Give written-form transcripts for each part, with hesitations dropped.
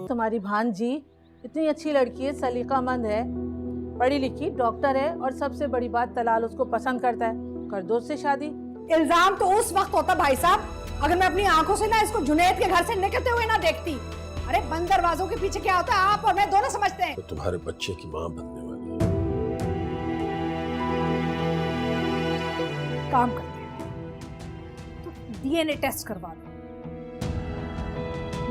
तुम्हारी भांजी इतनी अच्छी लड़की है, सलीकामंद है, पढ़ी लिखी, डॉक्टर है और सबसे बड़ी बात तलाल उसको पसंद करता है। कर दो उससे शादी। इल्जाम तो उस वक्त होता भाई साहब अगर मैं अपनी आंखों से ना इसको जुनैद के घर से निकलते हुए ना देखती। अरे बंद दरवाजों के पीछे क्या होता है आप और मैं दोनों समझते हैं। तो तुम्हारे बच्चे की माँ बनने वाली है। काम करते हैं तो डीएनए टेस्ट करवा दो।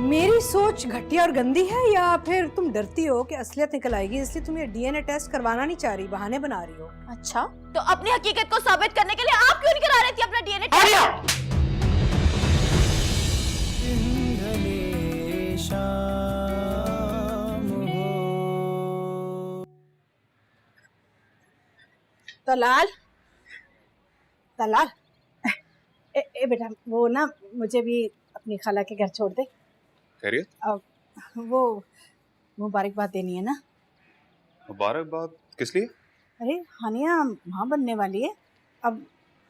मेरी सोच घटिया और गंदी है या फिर तुम डरती हो कि असलियत निकल आएगी इसलिए तुम ये डीएनए टेस्ट करवाना नहीं चाह रही, बहाने बना रही हो? अच्छा, तो अपनी हकीकत को साबित करने के लिए आप क्यों नहीं करा रही थी अपना डीएनए टेस्ट? तलाल, तलाल, ए बेटा वो ना मुझे भी अपनी खाला के घर छोड़ दे। खैरियत? वो मुबारकबाद देनी है ना। मुबारकबाद किस लिए? अरे हानिया माँ बनने वाली है, अब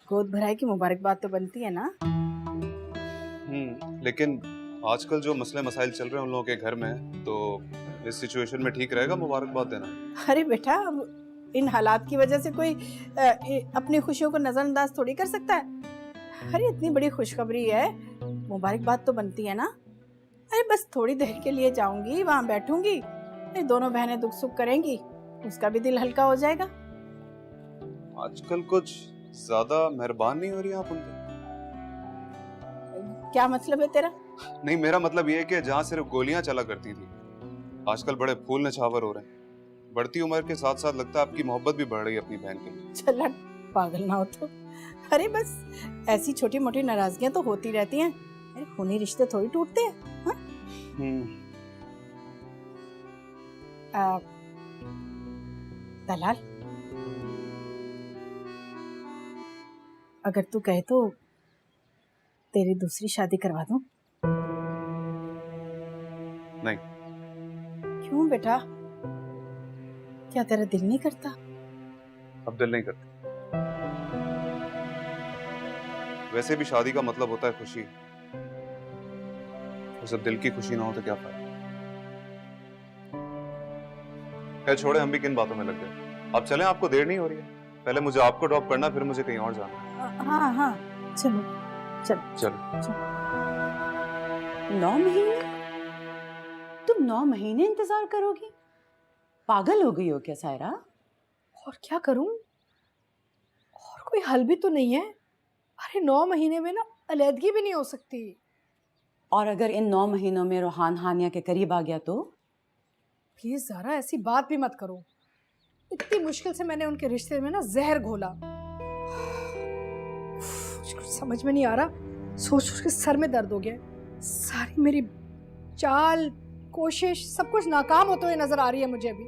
गोद भराई की मुबारकबाद तो बनती है ना। लेकिन आजकल जो मसले मसाइल चल रहे हैं उन लोगों के घर में, तो इस सिचुएशन में ठीक रहेगा मुबारकबाद देना? अरे बेटा अब इन हालात की वजह से कोई अपनी खुशियों को नजरअंदाज थोड़ी कर सकता है। अरे इतनी बड़ी खुशखबरी है, मुबारकबाद तो बनती है ना। अरे बस थोड़ी देर के लिए जाऊंगी, वहां बैठूंगी, दोनों बहनें दुख सुख करेंगी, उसका भी दिल हल्का हो जाएगा। आजकल कुछ ज्यादा मेहरबान नहीं हो रही आप उन पे? क्या मतलब है तेरा? नहीं, मेरा मतलब ये है कि जहाँ सिर्फ गोलियां चला करती थी आजकल बड़े फूल नछावर हो रहे हैं। बढ़ती उम्र के साथ साथ लगता है आपकी मोहब्बत भी बढ़ रही है अपनी बहन के लिए। चल पागल ना हो तो। अरे बस ऐसी छोटी मोटी नाराजगियां तो होती रहती हैं। अरे खूनी रिश्ते थोड़ी टूटते हैं। हाँ? तलाल, अगर तू कहे तो तेरी दूसरी शादी करवा दूं? नहीं। क्यों बेटा, क्या तेरा दिल नहीं करता? अब दिल नहीं करता। वैसे भी शादी का मतलब होता है खुशी, तो जब दिल की खुशी ना हो तो क्या फायदा। खैर छोड़े, हम भी किन बातों में लग गए। अब चलें, आपको देर नहीं हो रही है? पहले मुझे आपको ड्रॉप करना, फिर मुझे कहीं और जाना। हाँ हाँ चलो चलो चलो। 9 महीने? तुम 9 महीने इंतजार करोगी? पागल हो गई हो क्या सायरा? और क्या करूं, और कोई हल भी तो नहीं है। अरे 9 महीने में ना अलैदगी भी नहीं हो सकती। और अगर इन 9 महीनों में रोहान हानिया के करीब आ गया तो? प्लीज ज़ारा ऐसी बात भी मत करो। इतनी मुश्किल से मैंने उनके रिश्ते में ना जहर घोला। कुछ समझ में नहीं आ रहा, सोच सोच के सर में दर्द हो गया। सारी मेरी चाल कोशिश सब कुछ नाकाम होते हुए नजर आ रही है मुझे अभी।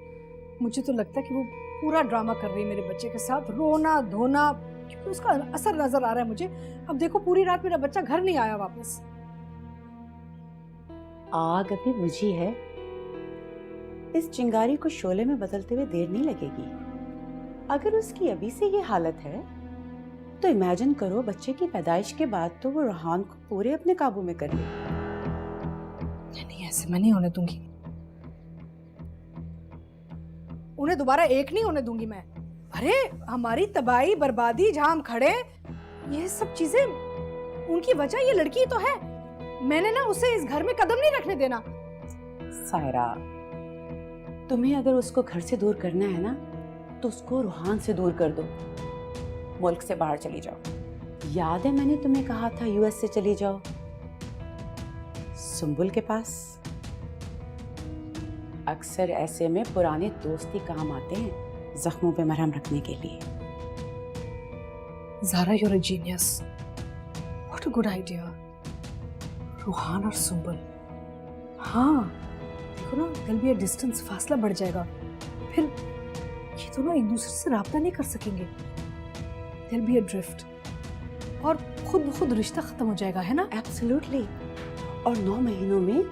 मुझे तो लगता है कि वो पूरा ड्रामा कर रही है मेरे बच्चे के साथ, रोना धोना, क्योंकि उसका असर नजर आ रहा है मुझे। अब देखो पूरी रात मेरा बच्चा घर नहीं आया वापस। आग अभी बुझी है, इस चिंगारी को शोले में बदलते हुए देर नहीं लगेगी। अगर उसकी अभी से ये हालत है तो इमेजिन करो बच्चे की पैदाइश के बाद तो वो रोहान को पूरे अपने काबू में कर ले। नहीं ऐसे मैं नहीं होने दूंगी, उन्हें दोबारा एक नहीं होने दूंगी मैं। अरे हमारी तबाही बर्बादी जहां हम खड़े, ये सब चीजें उनकी वजह ये लड़की तो है। मैंने ना उसे इस घर में कदम नहीं रखने देना। सायरा, तुम्हें अगर उसको घर से दूर करना है ना तो उसको रोहान से दूर कर दो, मुल्क से बाहर चली जाओ। याद है मैंने तुम्हें कहा था यूएस से चली जाओ, सुंबुल के पास। अक्सर ऐसे में पुराने दोस्त ही काम आते हैं जख्मों पे मरहम रखने के लिए। Zaara you're a genius. What a good idea. Rohan और सुंबुल, हाँ देखो ना, there'll be a distance, फासला बढ़ जाएगा। फिर ये दोनों एक दूसरे से राब्ता नहीं कर सकेंगे। There'll be a drift. और खुद ब खुद रिश्ता खत्म हो जाएगा, है ना? एब्सोल्युटली। और 9 महीनों में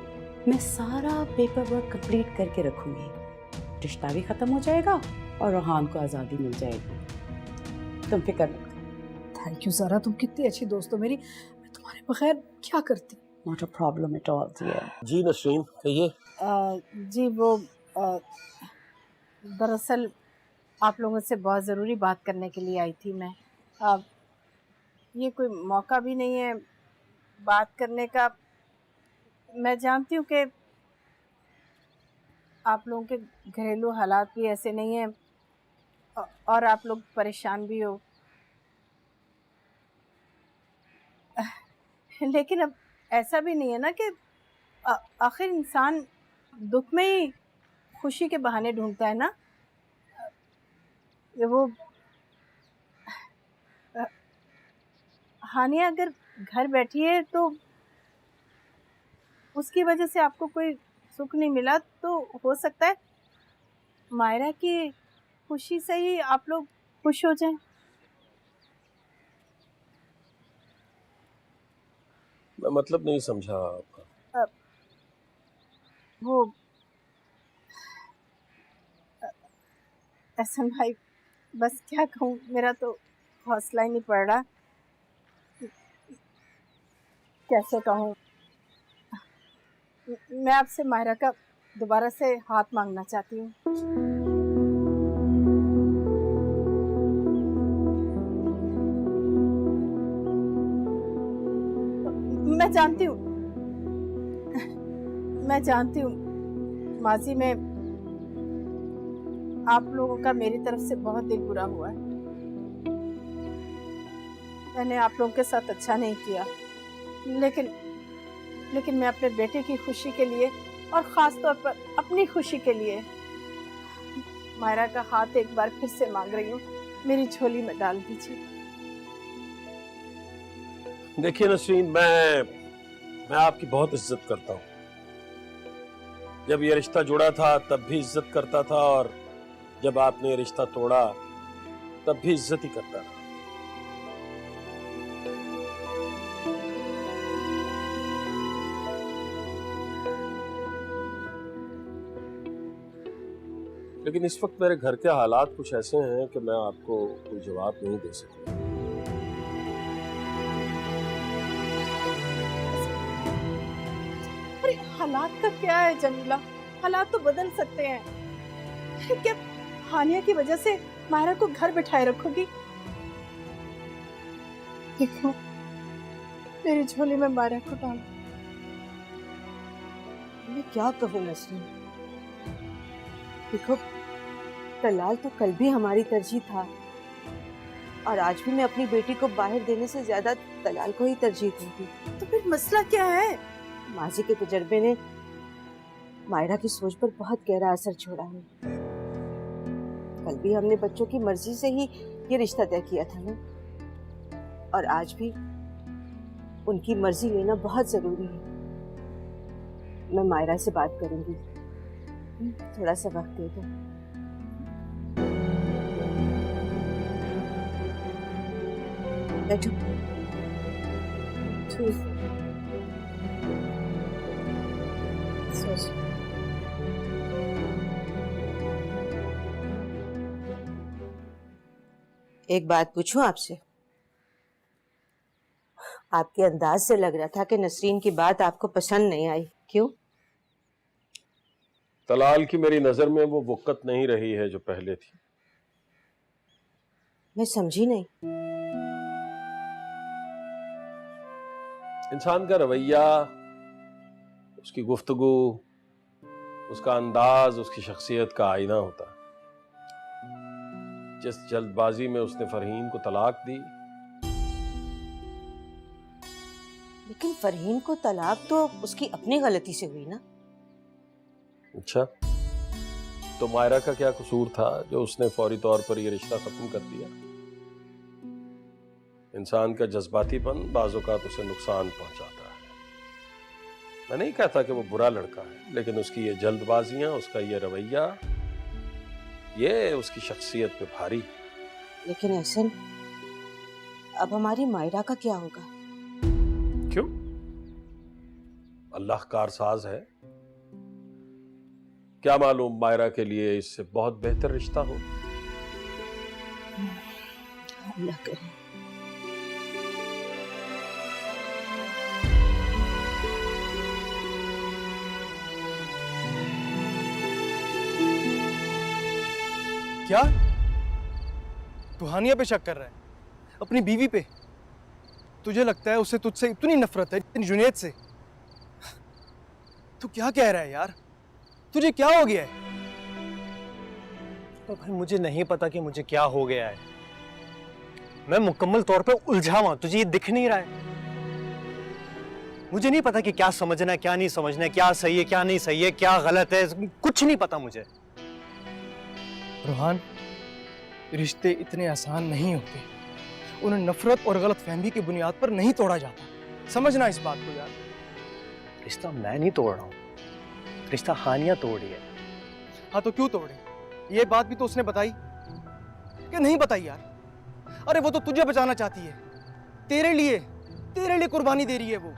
मैं सारा पेपर वर्क कंप्लीट करके रखूंगी, रिश्ता भी खत्म हो जाएगा और रोहान को आज़ादी मिल जाएगी। तुम फिक्र मत करो। थैंक यू ज़ारा, तुम कितनी अच्छी दोस्त हो मेरी। मैं तुम्हारे बगैर क्या करती। Not a problem at all dear. जी नसरीन कहिए। जी वो दरअसल आप लोगों से बहुत ज़रूरी बात करने के लिए आई थी मैं। ये कोई मौका भी नहीं है बात करने का। मैं जानती हूँ कि आप लोगों के घरेलू हालात भी ऐसे नहीं हैं और आप लोग परेशान भी हो, लेकिन अब ऐसा भी नहीं है ना कि आखिर इंसान दुख में ही खुशी के बहाने ढूंढता है ना। वो हानिया अगर घर बैठी है तो उसकी वजह से आपको कोई सुख नहीं मिला, तो हो सकता है मायरा की खुशी से ही आप लोग खुश हो जाएं। मैं मतलब नहीं समझा आपका। वो एहसन भाई, बस क्या कहूँ, मेरा तो हौसला ही नहीं पड़ रहा। कैसे कहूँ, मैं आपसे मायरा का दोबारा से हाथ मांगना चाहती हूँ। मैं जानती हूँ माजी में आप लोगों का मेरी तरफ से बहुत दिल बुरा हुआ है। मैंने आप लोगों के साथ अच्छा नहीं किया, लेकिन मैं अपने बेटे की खुशी के लिए और ख़ास तौर पर अपनी खुशी के लिए मायरा का हाथ एक बार फिर से मांग रही हूँ, मेरी झोली में डाल दीजिए। देखिए नसरीन, मैं आपकी बहुत इज्जत करता हूँ। जब ये रिश्ता जुड़ा था तब भी इज्जत करता था, और जब आपने ये रिश्ता तोड़ा तब भी इज्जत ही करता रहा। लेकिन इस वक्त मेरे घर के हालात कुछ ऐसे हैं कि मैं आपको कोई जवाब नहीं दे सकता। अरे हालात का क्या है जमीला, हालात तो बदल सकते हैं। क्या हानिया की वजह से मायरा को घर बिठाए रखोगी? देखो मेरी झोली में मायरा को डाल। मैं क्या कहूँ नसरीन, देखो तलाल तो कल भी हमारी तरजीह था और आज भी मैं अपनी बेटी को बाहर देने से ज्यादा तलाल को ही तरजीह दूंगी। तो फिर मसला क्या है? माजी के तजर्बे ने मायरा की सोच पर बहुत गहरा असर छोड़ा है। कल भी हमने बच्चों की मर्जी से ही ये रिश्ता तय किया था ना, और आज भी उनकी मर्जी लेना बहुत जरूरी है। मैं मायरा से बात करूंगी, थोड़ा सा वक्त दे दो। बैठो। ठीक। एक बात पूछूं आपसे? आपके अंदाज से लग रहा था कि नसरीन की बात आपको पसंद नहीं आई, क्यों? तलाल की मेरी नजर में वो वक़्त नहीं रही है जो पहले थी। मैं समझी नहीं। इंसान का रवैया, उसकी गुफ्तगू, उसका अंदाज उसकी शख्सियत का आईना होता है। जिस जल्दबाजी में उसने फरहीन को तलाक दी, लेकिन फरहीन को तलाक तो उसकी अपनी गलती से हुई ना। अच्छा, तो मायरा का क्या कसूर था जो उसने फौरी तौर पर यह रिश्ता खत्म कर दिया? इंसान का जज्बातीपन बाज़ औक़ात उसे नुकसान पहुंचाता है। मैं नहीं कहता कि वो बुरा लड़का है, लेकिन उसकी ये जल्दबाजियां, उसका ये रवैया, ये उसकी शख्सियत पे भारी है। लेकिन एहसन, अब हमारी मायरा का क्या होगा? क्यों? अल्लाह कारसाज है, क्या मालूम मायरा के लिए इससे बहुत बेहतर रिश्ता हो। अल्लाह करे। क्या? तू हानिया पे शक कर रहा है? अपनी बीवी पे? तुझे लगता है उसे तुझसे इतनी नफरत है जितनी जुनैद से? तू क्या कह रहा है यार? तुझे क्या हो गया है? तो भाई मुझे नहीं पता कि मुझे क्या हो गया है। मैं मुकम्मल तौर पे उलझा हुआ, तुझे ये दिख नहीं रहा है? मुझे नहीं पता कि क्या समझना है, क्या नहीं समझना है, क्या सही है, क्या नहीं सही है, क्या गलत है, कुछ नहीं पता मुझे। रोहान, रिश्ते इतने आसान नहीं होते। उन्हें नफरत और गलत फहमी की बुनियाद पर नहीं तोड़ा जाता। समझना इस बात को यार। रिश्ता मैं नहीं तोड़ रहा हूँ, रिश्ता हानिया तोड़ रही है। हाँ तो क्यों तोड़े? ये बात भी तो उसने बताई कि नहीं बताई यार? अरे वो तो तुझे बचाना चाहती है, तेरे लिए कुर्बानी दे रही है वो।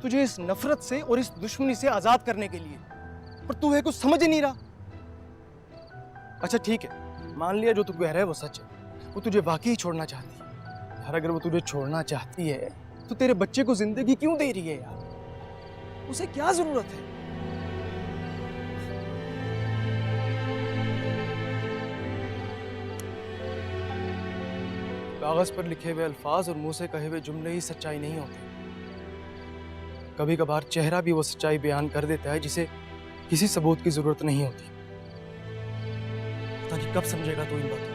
तुझे इस नफरत से और इस दुश्मनी से आजाद करने के लिए। पर तू है कुछ समझ ही नहीं रहा। अच्छा ठीक है, मान लिया जो तू कह रहा है वो सच है, वो तुझे वाकई छोड़ना चाहती है यार। अगर वो तुझे छोड़ना चाहती है तो तेरे बच्चे को जिंदगी क्यों दे रही है यार? उसे क्या जरूरत है? कागज पर लिखे हुए अल्फाज और मुंह से कहे हुए जुमले ही सच्चाई नहीं होते। कभी कभार चेहरा भी वो सच्चाई बयान कर देता है जिसे किसी सबूत की जरूरत नहीं होती। पता नहीं कब समझेगा तू इन बातों को।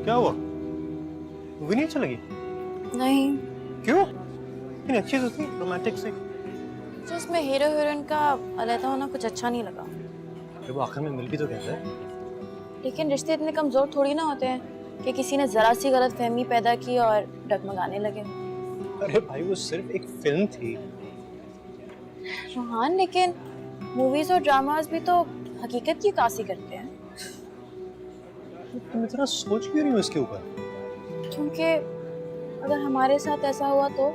क्या हुआ? मूवी नहीं अच्छी लगी? नहीं, क्यों? इतनी अच्छी तो थी, रोमांटिक सी। तो इसमें हीरो हीरोइन का अलग होना कुछ अच्छा नहीं लगा। अरे वो आखिर में मिल भी तो गए थे। लेकिन रिश्ते इतने कमजोर थोड़ी ना होते हैं कि किसी ने जरा सी गलत फहमी पैदा की और डगमगाने लगे। अरे भाई वो सिर्फ एक फिल्म थी। रोहान, लेकिन मूवीज और ड्रामास भी तो हकीकत की कासी करते हैं। तुम इतना सोच क्यों रही हो इसके ऊपर? क्योंकि अगर हमारे साथ ऐसा हुआ तो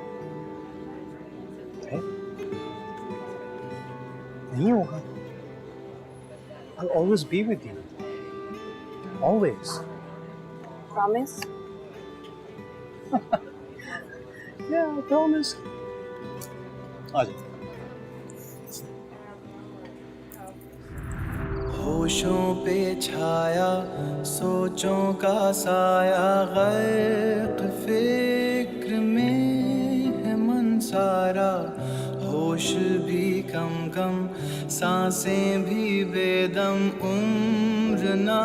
नहीं होगा। I'll always be with you. Always. Promise? Yeah, I promise. आ जाओ। होशों पे छाया सोचों का साया, गर्क फिक्र में है मन सारा। होश भी कम कम, सांसें भी बेदम, उम्र ना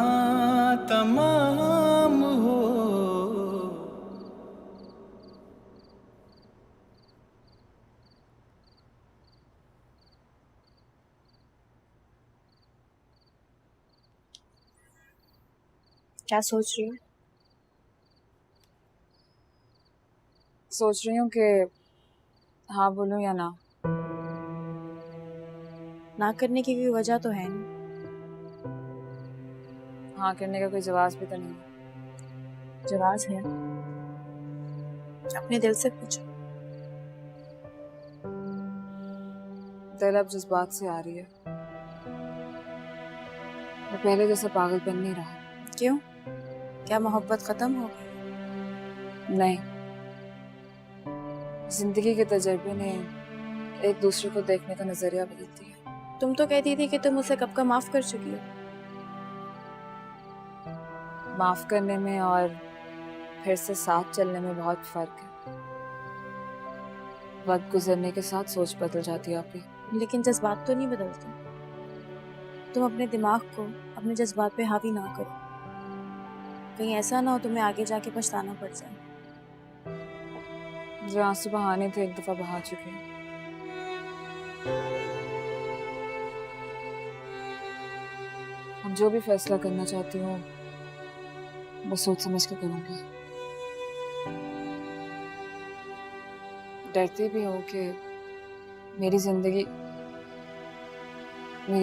तमाम हो। क्या सोच रही हो? सोच रही हूँ कि हाँ बोलूं या ना। ना करने की कोई वजह तो है नहीं। हाँ करने का कोई जवाब भी तो नहीं। जवाब है, अपने दिल से पूछो। दिल अब जज्बात से आ रही है, और पहले जैसा पागलपन नहीं रहा। क्यों? क्या मोहब्बत खत्म हो गई? नहीं, जिंदगी के तजर्बे ने एक दूसरे को देखने का नजरिया बदल दिया। तुम तो कहती थी कि तुम उसे कब का माफ कर चुकी हो। माफ करने में और फिर से साथ चलने में बहुत फर्क है। वक्त गुजरने के साथ सोच बदल जाती है आपकी। लेकिन जज्बात तो नहीं बदलते। तुम अपने दिमाग को अपने जज्बात पे हावी ना करो, कहीं ऐसा ना हो तुम्हें आगे जाके पछताना पड़ जाए। जो आंसू बहाने थे एक दफा बहा चुके हैं। अब जो भी फैसला करना चाहती हूँ वो सोच समझ के करूंगी। डरती भी हूँ कि मेरी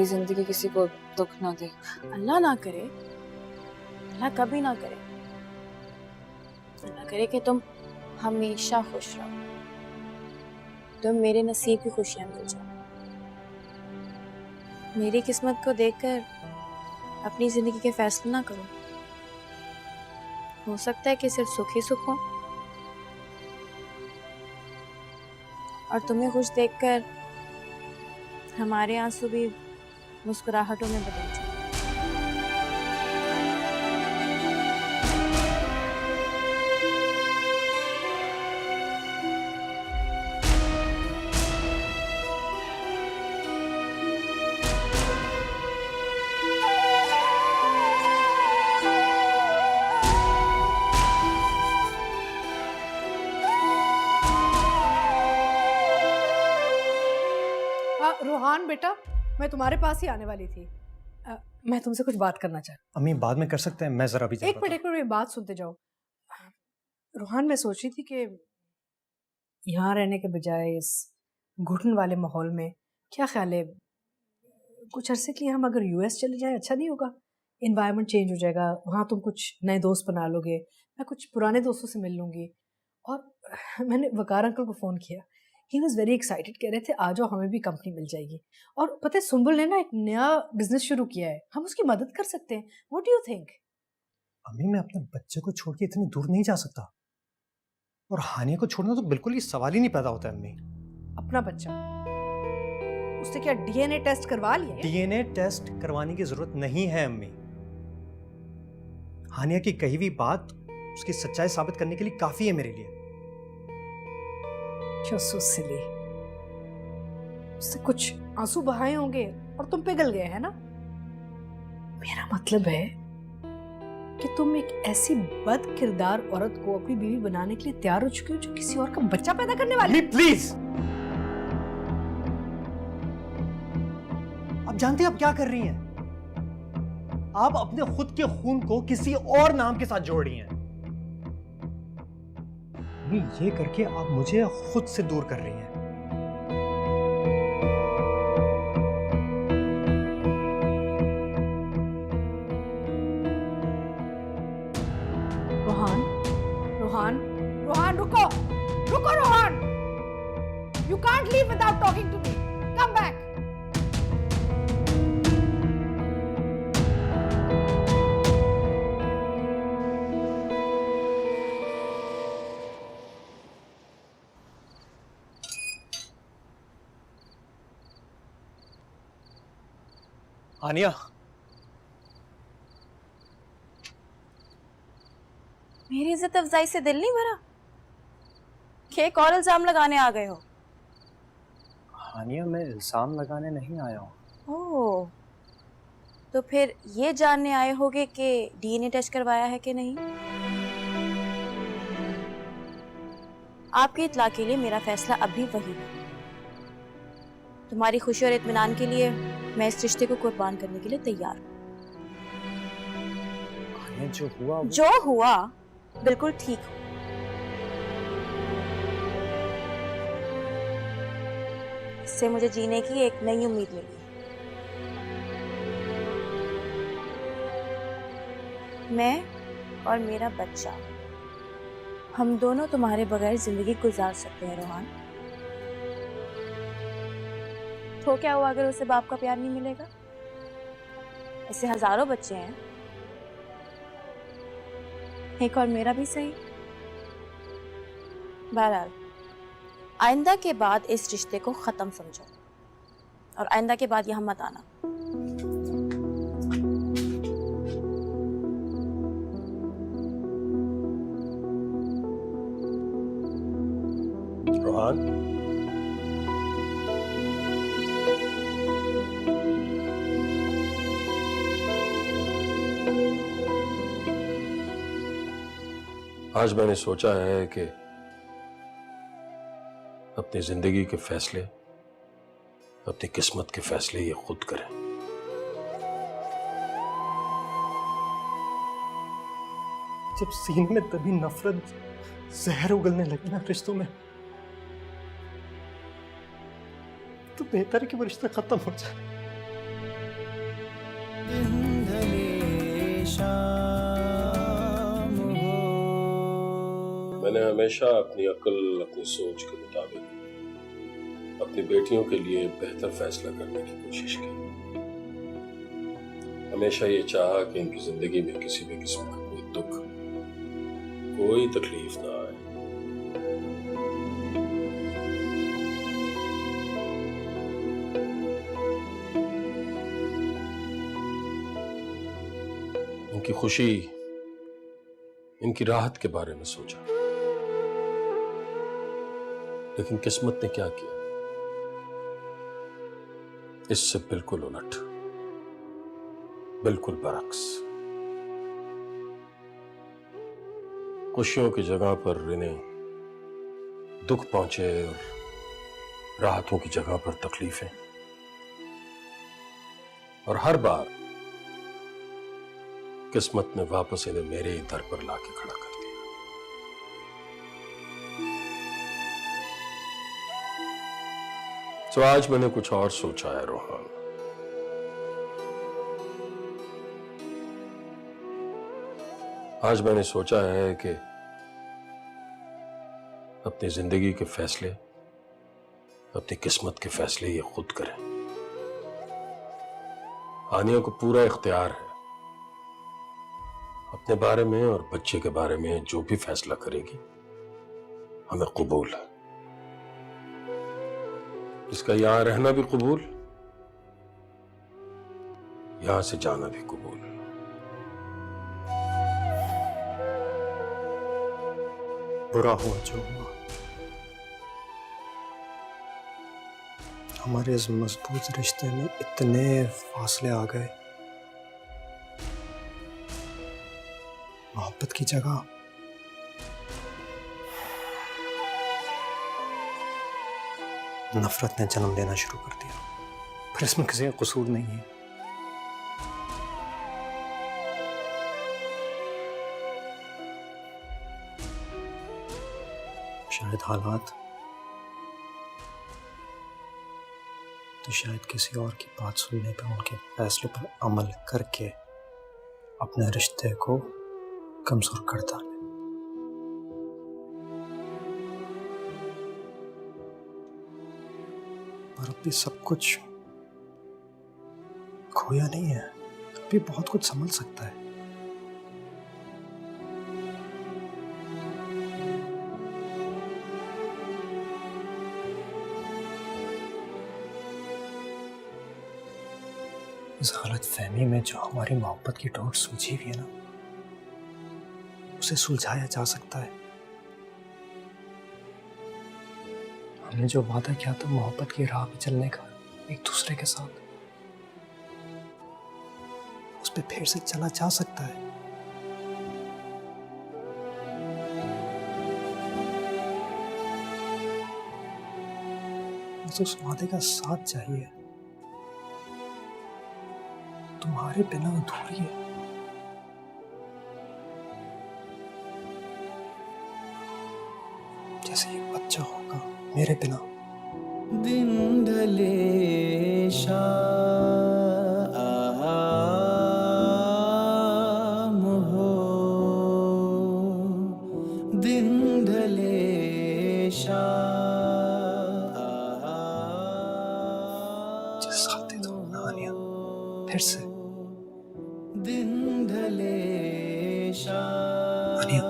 जिंदगी किसी को दुख ना दे। अल्लाह ना करे, अल्लाह कभी ना करे। अल्लाह करे कि तुम हमेशा खुश रहो, तुम मेरे नसीब की खुशियां मिल जाओ। मेरी किस्मत को देखकर अपनी जिंदगी के फैसले ना करो। हो सकता है कि सिर्फ सुख ही सुख हो, और तुम्हें खुश देखकर हमारे आंसू भी मुस्कुराहटों में बदल जाए। रोहान बेटा, मैं तुम्हारे पास ही आने वाली थी। मैं तुमसे कुछ बात करना चाहती। अम्मी बाद में कर सकते हैं, मैं जरा भी एक मिनट मेरी बात सुनते जाओ। रोहान, मैं सोच रही थी कि यहाँ रहने के बजाय इस घुटन वाले माहौल में, क्या ख्याल है कुछ अरसे के लिए हम अगर यूएस चले जाएं, अच्छा नहीं होगा? इन्वायरमेंट चेंज हो जाएगा, वहाँ तुम कुछ नए दोस्त बना लोगे, मैं कुछ पुराने दोस्तों से मिल लूँगी। और मैंने वकार अंकल को फ़ोन किया, ही वॉज वेरी एक्साइटेड, कह रहे थे आ जाओ, हमें भी कंपनी मिल जाएगी। और पता है सुंबुल ने ना एक नया बिजनेस शुरू किया है, हम उसकी मदद कर सकते हैं। What do you think? अम्मी मैं अपने बच्चे को छोड़ के इतनी दूर नहीं जा सकता, और हानिया को छोड़ना तो बिल्कुल ही सवाल ही नहीं पैदा होता है। अम्मी अपना बच्चा, उससे क्या डीएनए टेस्ट करवा लिया? डीएनए टेस्ट करवाने की जरूरत नहीं है अम्मी। हानिया की कही हुई बात उसकी सच्चाई साबित करने के लिए काफी है मेरे लिए। So silly. उससे कुछ आंसू बहाए होंगे और तुम पिघल गए हैं ना? मेरा मतलब है कि तुम एक ऐसी बद किरदार औरत को अपनी बीवी बनाने के लिए तैयार हो चुके हो जो किसी और का बच्चा पैदा करने वाली। प्लीज, आप जानते हैं आप क्या कर रही हैं? आप अपने खुद के खून को किसी और नाम के साथ जोड़ रही हैं। ये करके आप मुझे खुद से दूर कर रही हैं। रोहान, रोहान, रोहान, रुको, रुको Rohan! You can't leave without talking to me. Come back. हानिया, मेरी इज्जत अफजाई से दिल नहीं भरा कि एक और इल्जाम लगाने आ गए हो? हानिया मैं इल्जाम लगाने नहीं आया हूँ। ओह, तो फिर ये जानने आए होगे कि डीएनए टेस्ट करवाया है कि नहीं? आपके इत्ला के लिए मेरा फैसला अभी वही है। तुम्हारी खुशी और इत्मीनान के लिए मैं इस रिश्ते को कुर्बान करने के लिए तैयार हूँ। जो हुआ बिल्कुल ठीक हो। इससे मुझे जीने की एक नई उम्मीद मिली। मैं और मेरा बच्चा, हम दोनों तुम्हारे बगैर जिंदगी गुजार सकते हैं रोहान। तो क्या हुआ अगर उसे बाप का प्यार नहीं मिलेगा? ऐसे हजारों बच्चे हैं, एक और मेरा भी सही। बहरहाल, आइंदा के बाद इस रिश्ते को खत्म समझो, और आइंदा के बाद यहाँ मत आना। रोहान, आज मैंने सोचा है कि अपनी जिंदगी के फैसले, अपनी किस्मत के फैसले ये खुद करें। जब सीने में तभी नफरत जहर उगलने लगे ना रिश्तों में, तो बेहतर है कि वो रिश्ता खत्म हो जाए। मैंने हमेशा अपनी अक्ल, अपनी सोच के मुताबिक अपनी बेटियों के लिए बेहतर फैसला करने की कोशिश की। हमेशा ये चाहा कि इनकी जिंदगी में किसी भी किस्म का कोई दुख, कोई तकलीफ ना आए। इनकी खुशी, इनकी राहत के बारे में सोचा, लेकिन किस्मत ने क्या किया, इससे बिल्कुल उलट, बिल्कुल बरक्स। खुशियों की जगह पर इन्हें दुख पहुंचे और राहतों की जगह पर तकलीफें, और हर बार किस्मत ने वापस इन्हें मेरे ही दर पर लाके खड़ा कर दिया। तो आज मैंने कुछ और सोचा है रोहान। आज मैंने सोचा है कि अपनी जिंदगी के फैसले, अपनी किस्मत के फैसले ये खुद करें। हानिया को पूरा इख्तियार है, अपने बारे में और बच्चे के बारे में जो भी फैसला करेगी हमें कबूल है। इसका यहां रहना भी कबूल, यहां से जाना भी कबूल। बुरा हुआ जो हुआ, हमारे इस मजबूत रिश्ते में इतने फासले आ गए। मोहब्बत की जगह नफरत ने जन्म लेना शुरू कर दिया। फिर इसमें किसी का कसूर नहीं है। शायद हालात, तो शायद किसी और की बात सुनने पर, उनके फैसले पर अमल करके अपने रिश्ते को कमजोर कर डाले। पर अभी सब कुछ खोया नहीं है, अभी बहुत कुछ संभल सकता है। इस गलत फहमी में जो हमारी मोहब्बत की डोर सुलझी हुई है ना, उसे सुलझाया जा सकता है। हमने जो वादा किया था मोहब्बत की राह पे चलने का एक दूसरे के साथ, उस पे फिर से चला जा सकता है। बस उस वादे का साथ चाहिए। तुम्हारे बिना अधूरी है। जैसे एक बच्चा होगा मेरे बिना। दिन ढले शाम हो, दिन ढले जिस साथ तो नानिया फिर से दिन ढले नानिया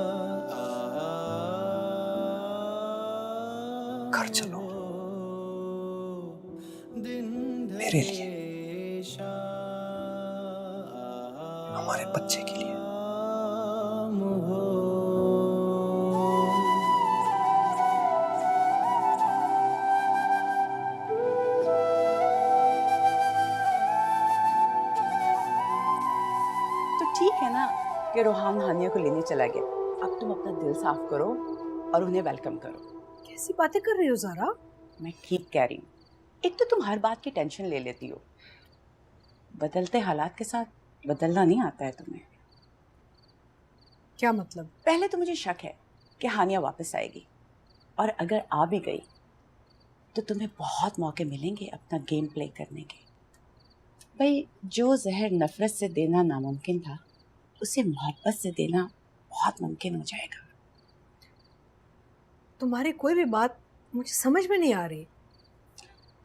घर चलो मेरे लिए, हमारे बच्चे के लिए। तो ठीक है ना कि रोहान हानिया को लेने चला गया। अब तुम अपना दिल साफ करो और उन्हें वेलकम करो। कैसी बातें कर रही हो ज़ारा? मैं ठीक कह रही हूँ। एक तो तुम हर बात की टेंशन ले लेती हो, बदलते हालात के साथ बदलना नहीं आता है तुम्हें। क्या मतलब? पहले तो मुझे शक है कि हानिया वापस आएगी, और अगर आ भी गई तो तुम्हें बहुत मौके मिलेंगे अपना गेम प्ले करने के। भाई, जो जहर नफरत से देना नामुमकिन था, उसे मोहब्बत से देना बहुत मुमकिन हो जाएगा। तुम्हारी कोई भी बात मुझे समझ में नहीं आ रही।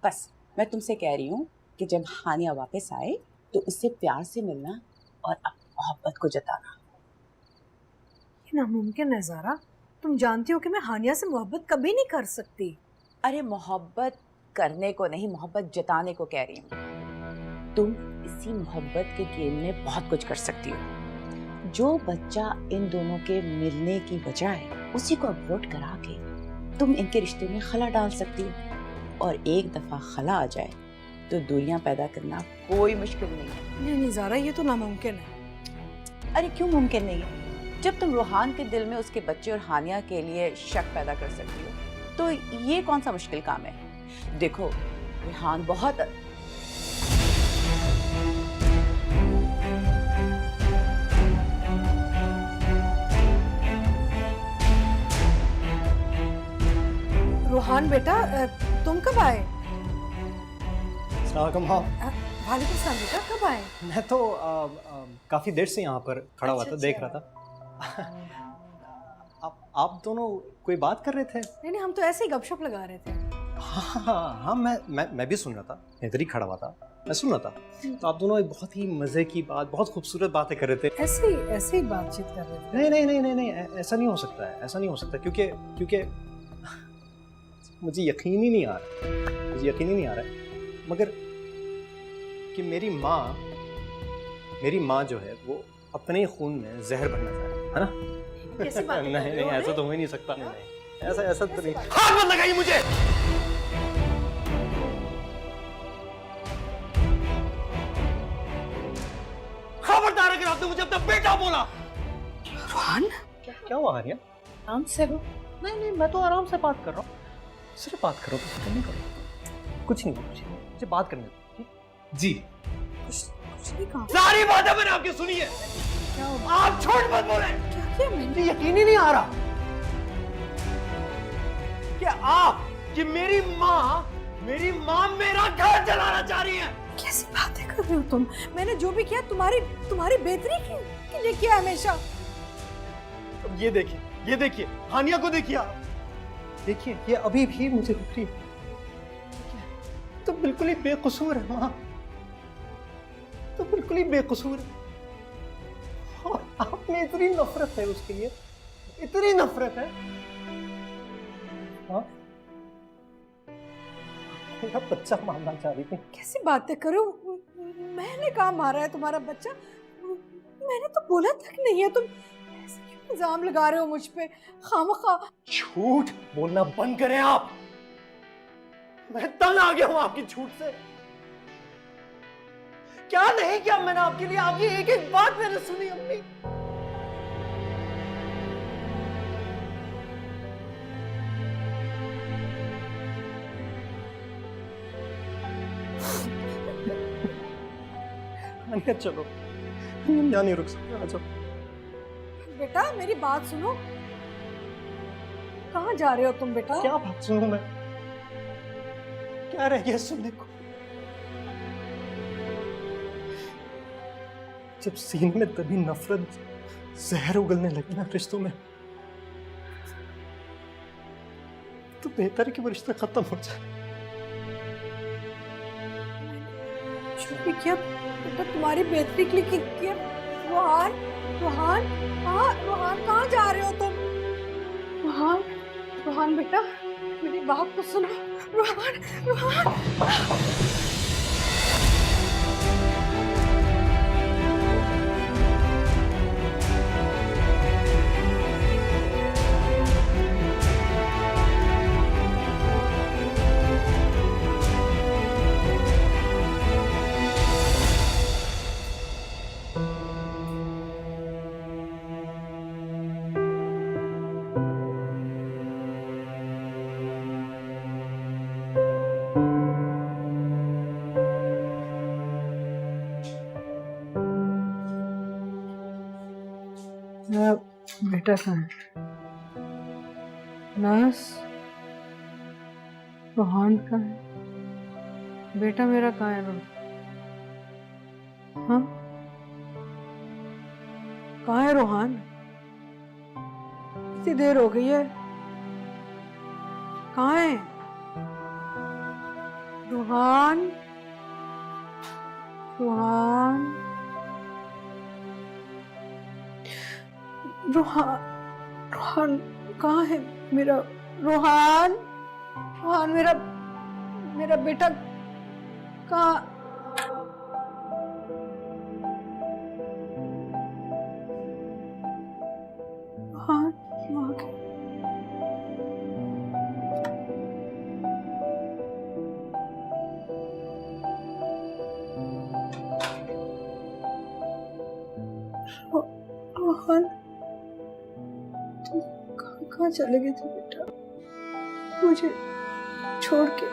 बस मैं तुमसे कह रही हूँ कि जब हानिया वापस आए तो उससे प्यार से मिलना और मोहब्बत को जताना। ये नामुमकिन है ज़ारा, तुम जानती हो कि मैं हानिया से मोहब्बत कभी नहीं कर सकती। अरे मोहब्बत करने को नहीं, मोहब्बत जताने को कह रही हूँ। तुम इसी मोहब्बत के गेम में बहुत कुछ कर सकती हो। जो बच्चा इन दोनों के मिलने की बजाय उसी को अबॉर्ट करा के तुम इनके रिश्ते में खला डाल सकती हो, और एक दफा खला आ जाए तो दूरियां पैदा करना कोई मुश्किल नहीं है। नहीं ज़ारा, ये तो नामुमकिन है। अरे क्यों मुमकिन नहीं है? जब तुम रूहान के दिल में उसके बच्चे और हानिया के लिए शक पैदा कर सकती हो तो ये कौन सा मुश्किल काम है? देखो रूहान बहुत रूहान बेटा, तुम कब आए? सलाम हाँ। वालेकुम सलाम बेटा, कब आए? मैं तो काफ़ी देर से यहाँ पर खड़ा हुआ था, देख रहा था। आप दोनों कोई बात कर रहे थे? नहीं, हम तो ऐसे ही गपशप लगा रहे थे। हाँ, मैं भी सुन रहा था, इधर ही खड़ा हुआ था, मैं सुन रहा था। तो आप दोनों एक बहुत ही मज़े की बात, बहुत खूबसूरत बातें कर रहे थे। ऐसे ही बातचीत कर रहे थे। नहीं, ऐसा नहीं हो सकता है, ऐसा नहीं हो सकता, क्योंकि मुझे यकीन ही नहीं आ रहा है, मगर कि मेरी माँ जो है वो अपने खून में जहर भरना चाह रही है ना? कैसी बात कर रहे नहीं, हो? ऐसा तो हो ही नहीं सकता। नहीं, ऐसा तो नहीं। हाथ मत लगाइए मुझे। खबरदार अगर आपने मुझे अपना बेटा बोला। रूहान, क्या हुआ आर्या? आराम से हो। नहीं, मैं तो आराम से बात कर रहा हूँ, सिर्फ बात कर रहा हूँ, कुछ नहीं कर रहा हूँ। कुछ नहीं, मुझे बात करने दो। ठीक? जी, कुछ नहीं कहा। सारी बातें मैंने आपकी सुनी है। क्या हुआ? आप झूठ मत बोले। क्या किया मैंने? मुझे यकीन ही नहीं आ रहा कि मेरी माँ मेरा घर जलाना चाह रही है। कैसी बातें कर रहे हो तुम? मैंने जो भी किया तुम्हारी बेहतरी के लिए किया हमेशा। ये देखिए हानिया को देखिए आप। देखिए ये अभी भी मुझे दिख रही है, तो बिल्कुल ही बेकसूर है माँ, तो बिल्कुल ही बेकसूर है। और आप में इतनी नफरत है उसके लिए, इतनी नफरत है। हाँ, मेरा बच्चा मारना चाह रही थी। कैसी बातें करो? मैंने कहा मारा है तुम्हारा बच्चा? मैंने तो बोला तक नहीं है। तुम ऐसे क्यों इल्जाम लगा रहे हो मुझ पे खामखा? झूठ बोलना बंद करें आप। मैं तंग आ गया हूं आपकी झूठ से। क्या नहीं किया मैंने आपके लिए? आपकी एक एक बात मैंने सुनी अम्मी। चलो, हम यहाँ नहीं रुक सकते। आ जाओ। बेटा मेरी बात सुनो। कहाँ जा रहे हो तुम बेटा? क्या बात सुनूं मैं? क्या रह गया सुनने को? जब सीने में तभी नफरत जहर उगलने लगी ना रिश्तों में, तो बेहतर है कि वो रिश्ता खत्म हो जाए। जो भी किया बेटा तुम्हारी बेहतरी के लिए किया। रोहान, रोहान कहाँ जा रहे हो तुम? रोहान बेटा मेरी बात तो सुनो। रोहान बेटा कहाँ है? नर्स, रोहान कहाँ है? बेटा मेरा कहाँ है? हाँ, कहाँ है रोहान? इतनी देर हो गई है, कहाँ है रोहान? रोहान, रोहान, रोहान कहाँ है मेरा रोहान? रोहान मेरा मेरा बेटा कहाँ? रोहान वहाँ के रोहन, तुम कहाँ चले गए थे बेटा, मुझे छोड़ के?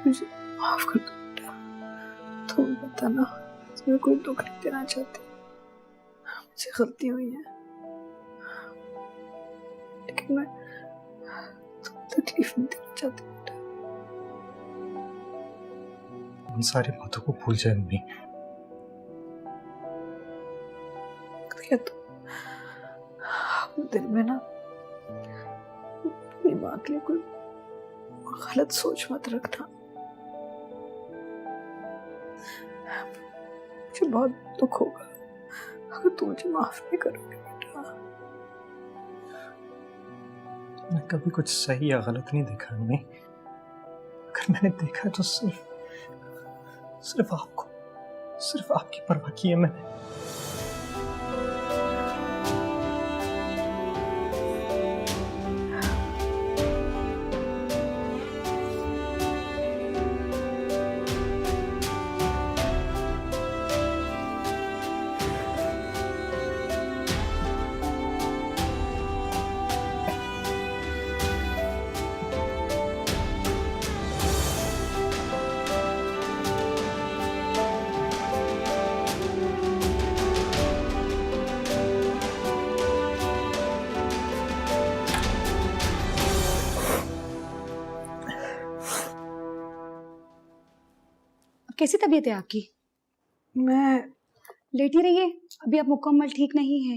मुझे माफ कर दो बेटा, तुम बताना, तुम्हें कोई दुख नहीं देना चाहती, मुझसे गलती हुई है, लेकिन मैं तुम्हें तकलीफ नहीं देना चाहती बेटा। उन सारी बातों को भूल जाए मम्मी। तो अपने दिल में ना अपनी माँ के लिए कोई गलत सोच मत रखना। मुझे बहुत दुख होगा अगर तुम मुझे माफ नहीं करोगे बेटा। मैंने कभी कुछ सही या गलत नहीं देखा मम्मी। अगर मैंने देखा तो सिर्फ आपको, सिर्फ आपकी परवाह की है मैंने। कैसी तबीयत है आपकी? मैं लेटी रहिए, अभी आप मुकम्मल ठीक नहीं है।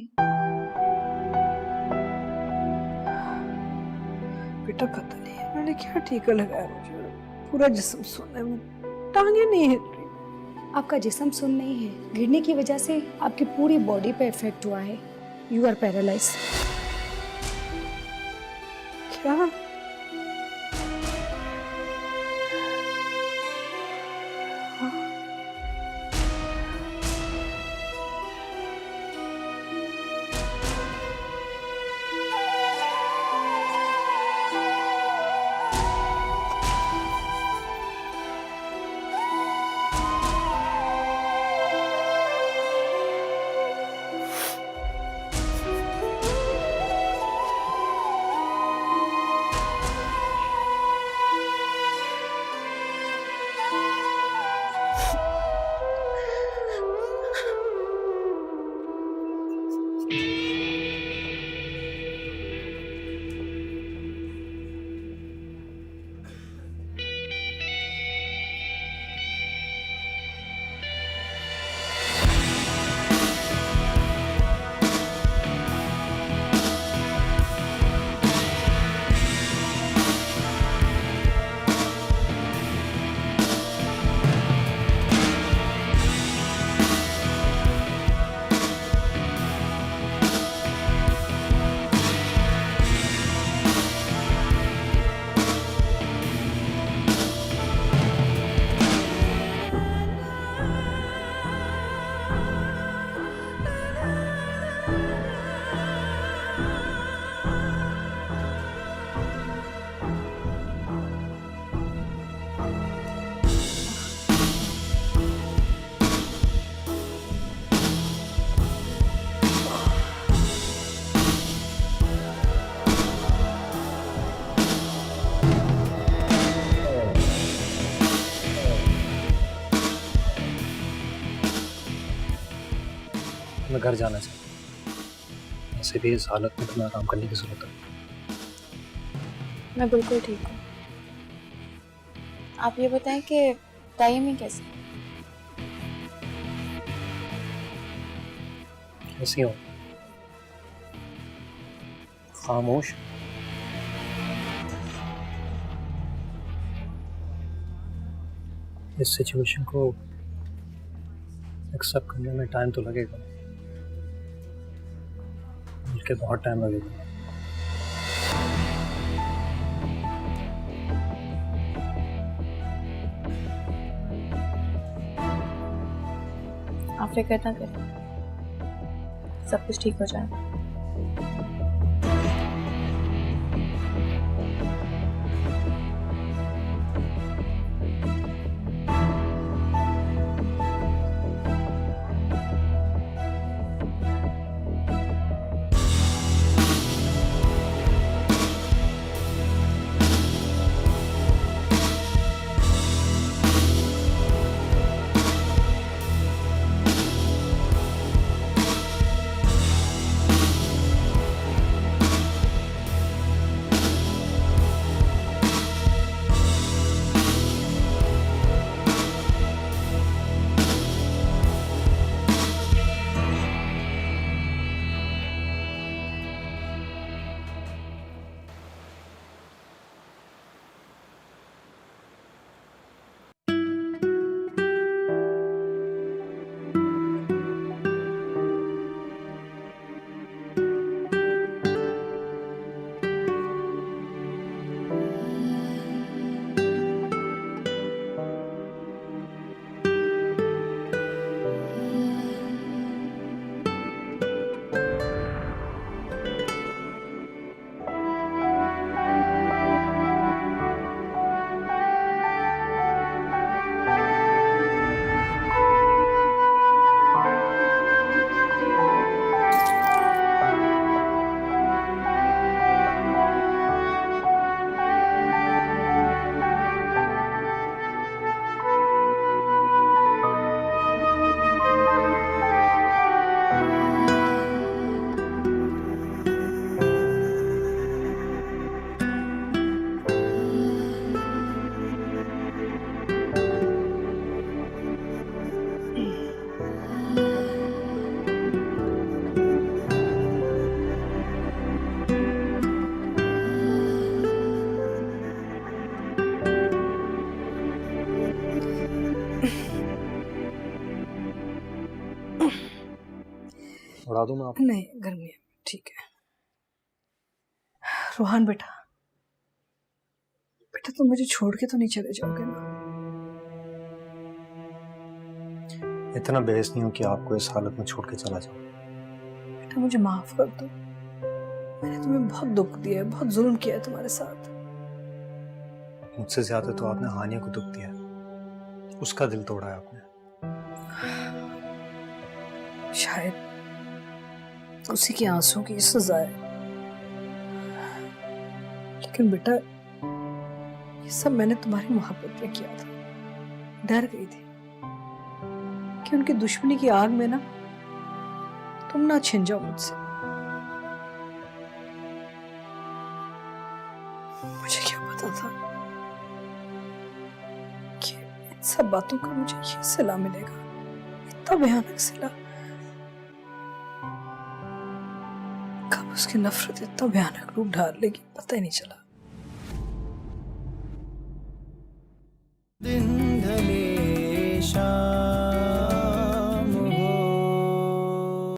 बेटा पता नहीं मैंने क्या टीका लगाया, मुझे पूरा जिस्म सुन्न है, टांगे नहीं हिल रही। आपका जिस्म सुन्न नहीं है, गिरने की वजह से आपकी पूरी बॉडी पे इफेक्ट हुआ है। You are paralyse. क्या? मैं घर जाना चाहता हूँ। ऐसे भी इस हालत में तुम्हें आराम करने की जरूरत है। मैं बिल्कुल ठीक हूँ। आप ये बताएं कि तायमी कैसे? ऐसी हो खामोश। इस सिचुएशन को एक्सेप्ट करने में टाइम तो लगेगा, बल्कि बहुत टाइम लगेगा। आप फिक्र ना करें, सब कुछ ठीक हो जाएगा। उड़ा दूं मैं आपको? नहीं, गर्मी है, ठीक है। रोहान बेटा, बेटा तुम मुझे छोड़ के तो नहीं चले जाओगे ना? इतना बेहस नहीं हो कि आपको इस हालत में छोड़ के चला जाऊं। बेटा मुझे माफ कर दो, मैंने तुम्हें बहुत दुख दिया है, बहुत जुल्म किया है तुम्हारे साथ। मुझसे ज्यादा तो आपने हानिया को दुख दिया है, उसका दिल तोड़ा है आपने। शायद उसी के आंसू की सजा है, लेकिन बेटा ये सब मैंने तुम्हारी मोहब्बत में किया था। डर गई थी कि उनकी दुश्मनी की आग में ना तुम ना छिन जाओ मुझसे। मुझे क्या पता था कि इन सब बातों का मुझे ये सिला मिलेगा, इतना भयानक सिला। कब उसकी नफरत इतना भयानक रूप ढाल लेगी पता ही नहीं चला।